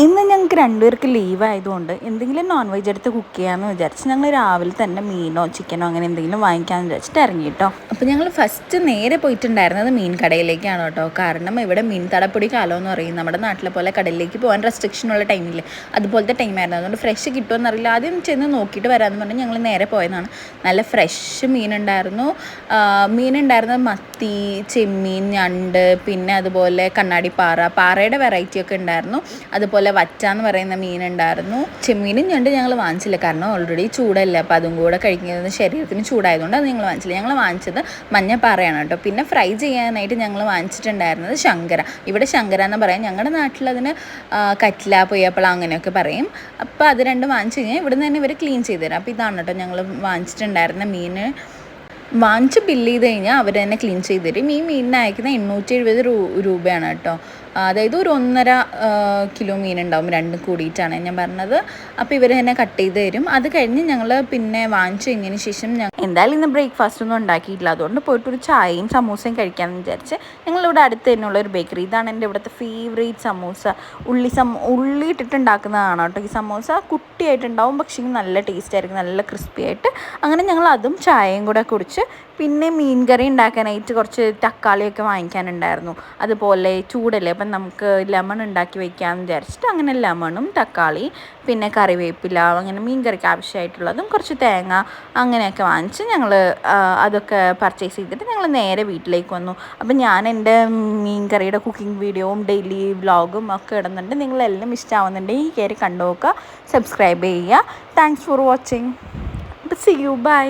ഇന്ന് ഞങ്ങൾക്ക് രണ്ടുപേർക്ക് ലീവ് ആയതുകൊണ്ട് എന്തെങ്കിലും നോൺ വെജ് എടുത്ത് കുക്ക് ചെയ്യാമെന്ന് വിചാരിച്ച് ഞങ്ങൾ രാവിലെ തന്നെ മീനോ ചിക്കനോ അങ്ങനെ എന്തെങ്കിലും വാങ്ങിക്കാമെന്ന് വിചാരിച്ചിട്ട് ഇറങ്ങി കേട്ടോ. അപ്പോൾ ഞങ്ങൾ ഫസ്റ്റ് നേരെ പോയിട്ടുണ്ടായിരുന്നത് മീൻ കടയിലേക്കാണ് കേട്ടോ. കാരണം ഇവിടെ മീൻ തടപ്പൊടി കാലം എന്ന് പറയും. നമ്മുടെ നാട്ടിലെ പോലെ കടലിലേക്ക് പോകാൻ റെസ്ട്രിക്ഷനുള്ള ടൈമില്ല, അതുപോലത്തെ ടൈമായിരുന്നു. അതുകൊണ്ട് ഫ്രഷ് കിട്ടുമെന്നറിയില്ല. ആദ്യം ചെന്ന് നോക്കിയിട്ട് വരാമെന്ന് പറഞ്ഞാൽ ഞങ്ങൾ നേരെ പോയതാണ്. നല്ല ഫ്രഷ് മീനുണ്ടായിരുന്നു. മത്തി, ചെമ്മീൻ, ഞണ്ട്, പിന്നെ അതുപോലെ പാറയുടെ വെറൈറ്റി ഒക്കെ ഉണ്ടായിരുന്നു. അതുപോലെ വറ്റാന്ന് പറയുന്ന മീനുണ്ടായിരുന്നു. ചെമ്മീനും ഞണ്ട് ഞങ്ങൾ വാങ്ങിച്ചില്ല, കാരണം ഓൾറെഡി ചൂടല്ല. അപ്പോൾ അതും കൂടെ കഴിക്കുന്നത് ശരീരത്തിന് ചൂടായതുകൊണ്ട് അത് ഞങ്ങൾ വാങ്ങിച്ചില്ല. ഞങ്ങൾ വാങ്ങിച്ചത് മഞ്ഞപ്പാറയാണ് കേട്ടോ. പിന്നെ ഫ്രൈ ചെയ്യാനായിട്ട് ഞങ്ങൾ വാങ്ങിച്ചിട്ടുണ്ടായിരുന്നത് ശങ്കര. ഇവിടെ ശങ്കര എന്ന് പറയാം, ഞങ്ങളുടെ നാട്ടിലതിന് കറ്റ്ല, പുയ്യപ്പള അങ്ങനെയൊക്കെ പറയും. അപ്പോൾ അത് രണ്ടും വാങ്ങിച്ച് കഴിഞ്ഞാൽ ഇവിടെ നിന്ന് തന്നെ ഇവർ ക്ലീൻ ചെയ്ത് തരാം. അപ്പോൾ ഇതാണ് കേട്ടോ ഞങ്ങൾ വാങ്ങിച്ചിട്ടുണ്ടായിരുന്ന മീൻ. വാങ്ങിച്ച് ബില്ല് ചെയ്ത് കഴിഞ്ഞാൽ അവർ തന്നെ ക്ലീൻ ചെയ്ത് തരും. ഈ മീനിന് അയക്കുന്ന 870 രൂപയാണ് കേട്ടോ. അതായത് ഒരു 1.5 കിലോ മീനുണ്ടാവും, രണ്ടും കൂടിയിട്ടാണ് ഞാൻ പറഞ്ഞത്. അപ്പോൾ ഇവർ തന്നെ കട്ട് ചെയ്ത് തരും. അത് കഴിഞ്ഞ് ഞങ്ങൾ പിന്നെ വാങ്ങിച്ചു കഴിഞ്ഞതിന് ശേഷം എന്തായാലും ഇന്ന് ബ്രേക്ക്ഫാസ്റ്റ് ഒന്നും ഉണ്ടാക്കിയിട്ടില്ല, അതുകൊണ്ട് പോയിട്ടൊരു ചായയും സമൂസയും കഴിക്കാമെന്ന് വിചാരിച്ച് ഞങ്ങളിവിടെ അടുത്ത് തന്നെയുള്ള ഒരു ബേക്കറി. ഇതാണ് എൻ്റെ ഇവിടുത്തെ ഫേവറേറ്റ് സമൂസ. ഉള്ളി ഇട്ടിട്ടുണ്ടാക്കുന്നതാണ് കേട്ടോ ഈ സമൂസ. കുട്ടിയായിട്ടുണ്ടാവും, പക്ഷേ നല്ല ടേസ്റ്റ് ആയിരിക്കും, നല്ല ക്രിസ്പി ആയിട്ട്. അങ്ങനെ ഞങ്ങൾ അതും ചായയും കൂടെ കുടിച്ച് പിന്നെ മീൻ കറി ഉണ്ടാക്കാനായിട്ട് കുറച്ച് തക്കാളിയൊക്കെ വാങ്ങിക്കാനുണ്ടായിരുന്നു. അതുപോലെ ചൂടല്ലേ, അപ്പം നമുക്ക് ലെമൺ ഉണ്ടാക്കി വയ്ക്കാമെന്ന് വിചാരിച്ചിട്ട് അങ്ങനെ ലെമണും തക്കാളി പിന്നെ കറിവേപ്പില അങ്ങനെ മീൻ കറിക്ക് ആവശ്യമായിട്ടുള്ളതും കുറച്ച് തേങ്ങ അങ്ങനെയൊക്കെ വാങ്ങിച്ച് ഞങ്ങൾ അതൊക്കെ പർച്ചേസ് ചെയ്തിട്ട് ഞങ്ങൾ നേരെ വീട്ടിലേക്ക് വന്നു. അപ്പം ഞാൻ എൻ്റെ മീൻ കറിയുടെ കുക്കിംഗ് വീഡിയോയും ഡെയിലി വ്ളോഗും ഒക്കെ ഇടുന്നുണ്ട്. നിങ്ങളെല്ലാം ഇഷ്ടമാവുന്നുണ്ടെങ്കിൽ കയറി കണ്ടു നോക്കുക, സബ്സ്ക്രൈബ് ചെയ്യുക. Thanks for watching. See you, by.